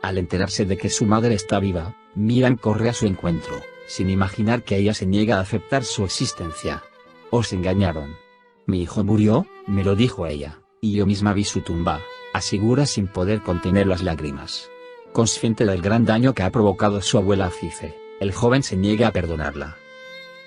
Al enterarse de que su madre está viva, Miran corre a su encuentro, sin imaginar que ella se niega a aceptar su existencia. Os engañaron. Mi hijo murió, me lo dijo ella, y yo misma vi su tumba, asegura sin poder contener las lágrimas. Consciente del gran daño que ha provocado su abuela Afife, el joven se niega a perdonarla.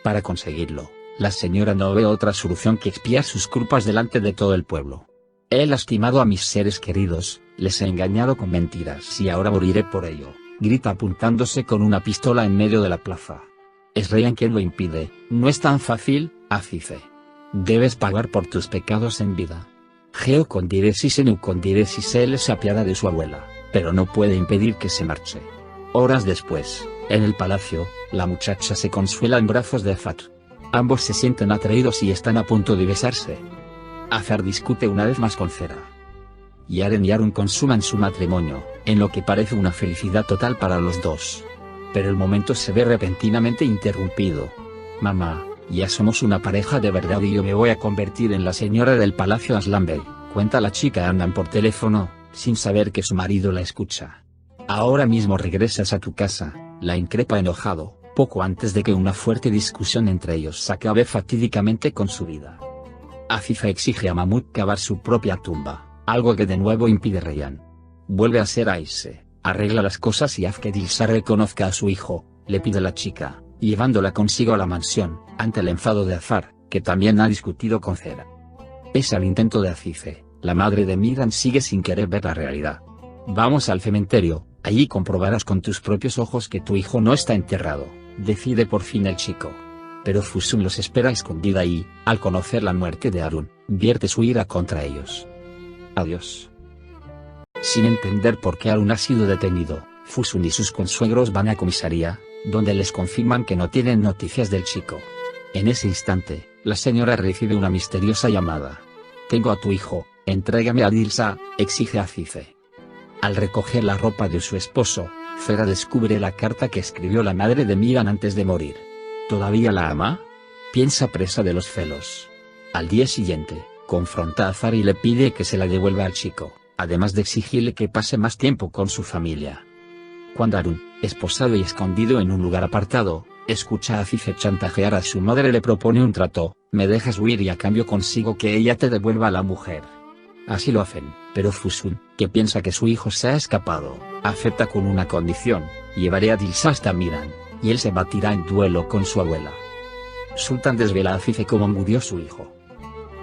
Para conseguirlo, la señora no ve otra solución que expiar sus culpas delante de todo el pueblo. He lastimado a mis seres queridos, les he engañado con mentiras y ahora moriré por ello, grita apuntándose con una pistola en medio de la plaza. Es Ryan quien lo impide, no es tan fácil, Afife. Debes pagar por tus pecados en vida. Geo con diresis en con diresis él se apiada de su abuela, pero no puede impedir que se marche. Horas después, en el palacio, la muchacha se consuela en brazos de Azar. Ambos se sienten atraídos y están a punto de besarse. Azar discute una vez más con Zera. Yaren y Arun consuman su matrimonio, en lo que parece una felicidad total para los dos. Pero el momento se ve repentinamente interrumpido. Mamá, ya somos una pareja de verdad y yo me voy a convertir en la señora del palacio Aslanbey, cuenta la chica Andan por teléfono, sin saber que su marido la escucha. Ahora mismo regresas a tu casa, la increpa enojado, poco antes de que una fuerte discusión entre ellos acabe fatídicamente con su vida. Afife exige a Mahmud cavar su propia tumba, algo que de nuevo impide Ryan. Vuelve a ser Aise, arregla las cosas y haz que Dilsa reconozca a su hijo, le pide la chica, llevándola consigo a la mansión, ante el enfado de Azar, que también ha discutido con Zera. Pese al intento de Afife, la madre de Miran sigue sin querer ver la realidad. Vamos al cementerio, allí comprobarás con tus propios ojos que tu hijo no está enterrado, decide por fin el chico. Pero Fusun los espera escondida y, al conocer la muerte de Arun, vierte su ira contra ellos. Adiós. Sin entender por qué Arun ha sido detenido, Fusun y sus consuegros van a comisaría, donde les confirman que no tienen noticias del chico. En ese instante, la señora recibe una misteriosa llamada. Tengo a tu hijo, entrégame a Dilsa, exige Afife. Al recoger la ropa de su esposo, Zera descubre la carta que escribió la madre de Miran antes de morir. ¿Todavía la ama? Piensa presa de los celos. Al día siguiente, confronta a Azar y le pide que se la devuelva al chico, además de exigirle que pase más tiempo con su familia. Cuando Arun, esposado y escondido en un lugar apartado, escucha a Afife chantajear a su madre, le propone un trato: me dejas huir y a cambio consigo que ella te devuelva a la mujer. Así lo hacen, pero Fusun, que piensa que su hijo se ha escapado, acepta con una condición: llevaré a Dilsa hasta Miran, y él se batirá en duelo con su abuela. Sultan desvela a Afife cómo murió su hijo.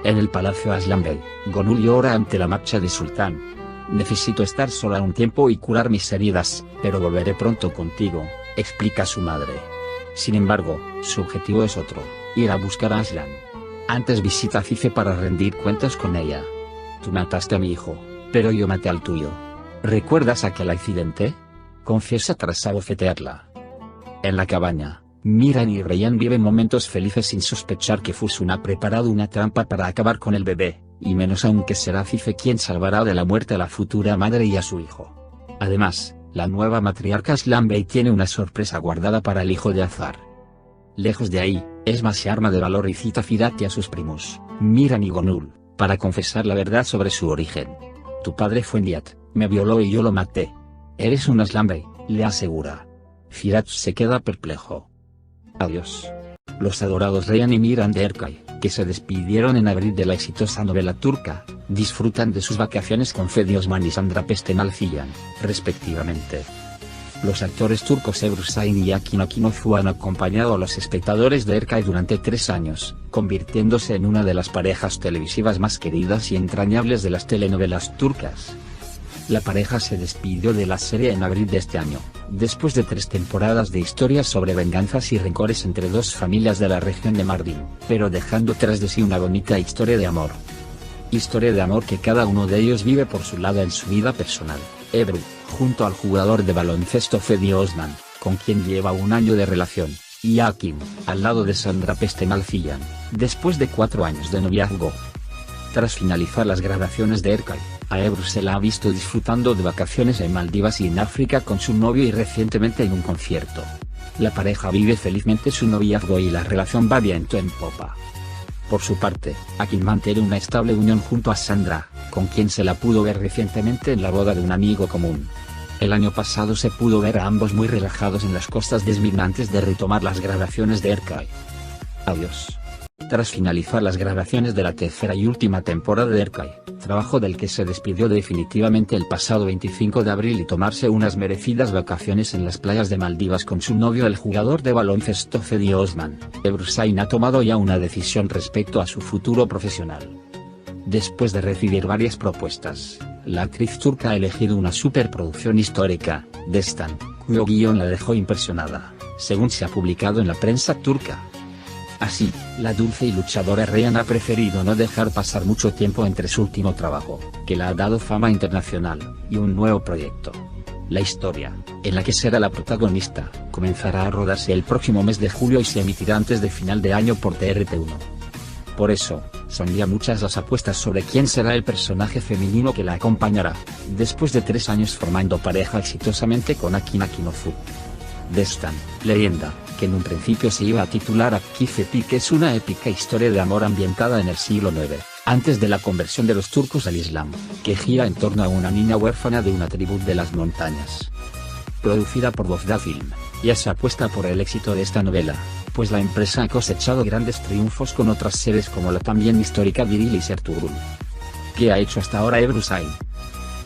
En el palacio Aslanbey, Gonul llora ante la marcha de Sultán. Necesito estar sola un tiempo y curar mis heridas, pero volveré pronto contigo, explica su madre. Sin embargo, su objetivo es otro: ir a buscar a Aslan. Antes visita a Afife para rendir cuentas con ella. Tú mataste a mi hijo, pero yo maté al tuyo. ¿Recuerdas aquel accidente? Confiesa tras abofetearla. En la cabaña, Miran y Ryan viven momentos felices sin sospechar que Fusun ha preparado una trampa para acabar con el bebé, y menos aún que será Afife quien salvará de la muerte a la futura madre y a su hijo. Además, la nueva matriarca Aslanbey tiene una sorpresa guardada para el hijo de Azar. Lejos de ahí, Esma se arma de valor y cita a Firati a sus primos, Miran y Gonul, para confesar la verdad sobre su origen. Tu padre fue Niat, me violó y yo lo maté. Eres un Aslanbey, le asegura. Firat se queda perplejo. Adiós. Los adorados Ryan y Miran de Erkay, que se despidieron en abril de la exitosa novela turca, disfrutan de sus vacaciones con Fedi Osman y Sandra Pestenalciyan, respectivamente. Los actores turcos Ebru Şahin y Akin Akinoğlu han acompañado a los espectadores de Erkay durante 3 años, convirtiéndose en una de las parejas televisivas más queridas y entrañables de las telenovelas turcas. La pareja se despidió de la serie en abril de este año, después de 3 temporadas de historias sobre venganzas y rencores entre 2 familias de la región de Mardin, pero dejando tras de sí una bonita historia de amor. Historia de amor que cada uno de ellos vive por su lado en su vida personal. Ebru, junto al jugador de baloncesto Fedi Osman, con quien lleva 1 año de relación, y Akin, al lado de Sandra Pestenalciyan, después de 4 años de noviazgo. Tras finalizar las grabaciones de Erkay, a Ebru se la ha visto disfrutando de vacaciones en Maldivas y en África con su novio y recientemente en un concierto. La pareja vive felizmente su noviazgo y la relación va viento en popa. Por su parte, Akin mantiene una estable unión junto a Sandra, con quien se la pudo ver recientemente en la boda de un amigo común. El año pasado se pudo ver a ambos muy relajados en las costas de Smyrna antes de retomar las grabaciones de Arcade. Adiós. Tras finalizar las grabaciones de la tercera y última temporada de Arcade, trabajo del que se despidió definitivamente el pasado 25 de abril y tomarse unas merecidas vacaciones en las playas de Maldivas con su novio el jugador de baloncesto Cedi Osman, Ebrusain ha tomado ya una decisión respecto a su futuro profesional. Después de recibir varias propuestas, la actriz turca ha elegido una superproducción histórica, Destan, cuyo guión la dejó impresionada, según se ha publicado en la prensa turca. Así, la dulce y luchadora Reyhan ha preferido no dejar pasar mucho tiempo entre su último trabajo, que le ha dado fama internacional, y un nuevo proyecto. La historia, en la que será la protagonista, comenzará a rodarse el próximo mes de julio y se emitirá antes de final de año por TRT1. Por eso, son ya muchas las apuestas sobre quién será el personaje femenino que la acompañará, después de 3 años formando pareja exitosamente con Akin Akinofu. Destan, leyenda, que en un principio se iba a titular Akifepi, que es una épica historia de amor ambientada en el siglo IX, antes de la conversión de los turcos al Islam, que gira en torno a una niña huérfana de una tribu de las montañas. Producida por Bozda Film, ya se apuesta por el éxito de esta novela, pues la empresa ha cosechado grandes triunfos con otras series como la también histórica Dirilis Ertuğrul. ¿Qué ha hecho hasta ahora Ebrusain?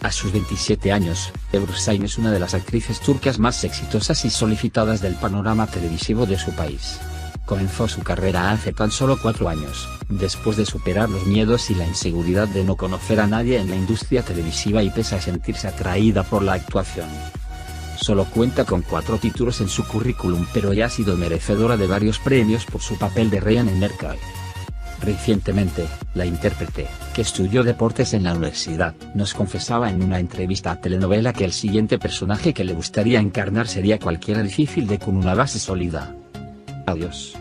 A sus 27 años, Ebrusain es una de las actrices turcas más exitosas y solicitadas del panorama televisivo de su país. Comenzó su carrera hace tan solo 4 años, después de superar los miedos y la inseguridad de no conocer a nadie en la industria televisiva y pese a sentirse atraída por la actuación. Solo cuenta con 4 títulos en su currículum, pero ya ha sido merecedora de varios premios por su papel de Reyhan en Arcade. Recientemente, la intérprete, que estudió deportes en la universidad, nos confesaba en una entrevista a telenovela que el siguiente personaje que le gustaría encarnar sería cualquiera difícil de con una base sólida. Adiós.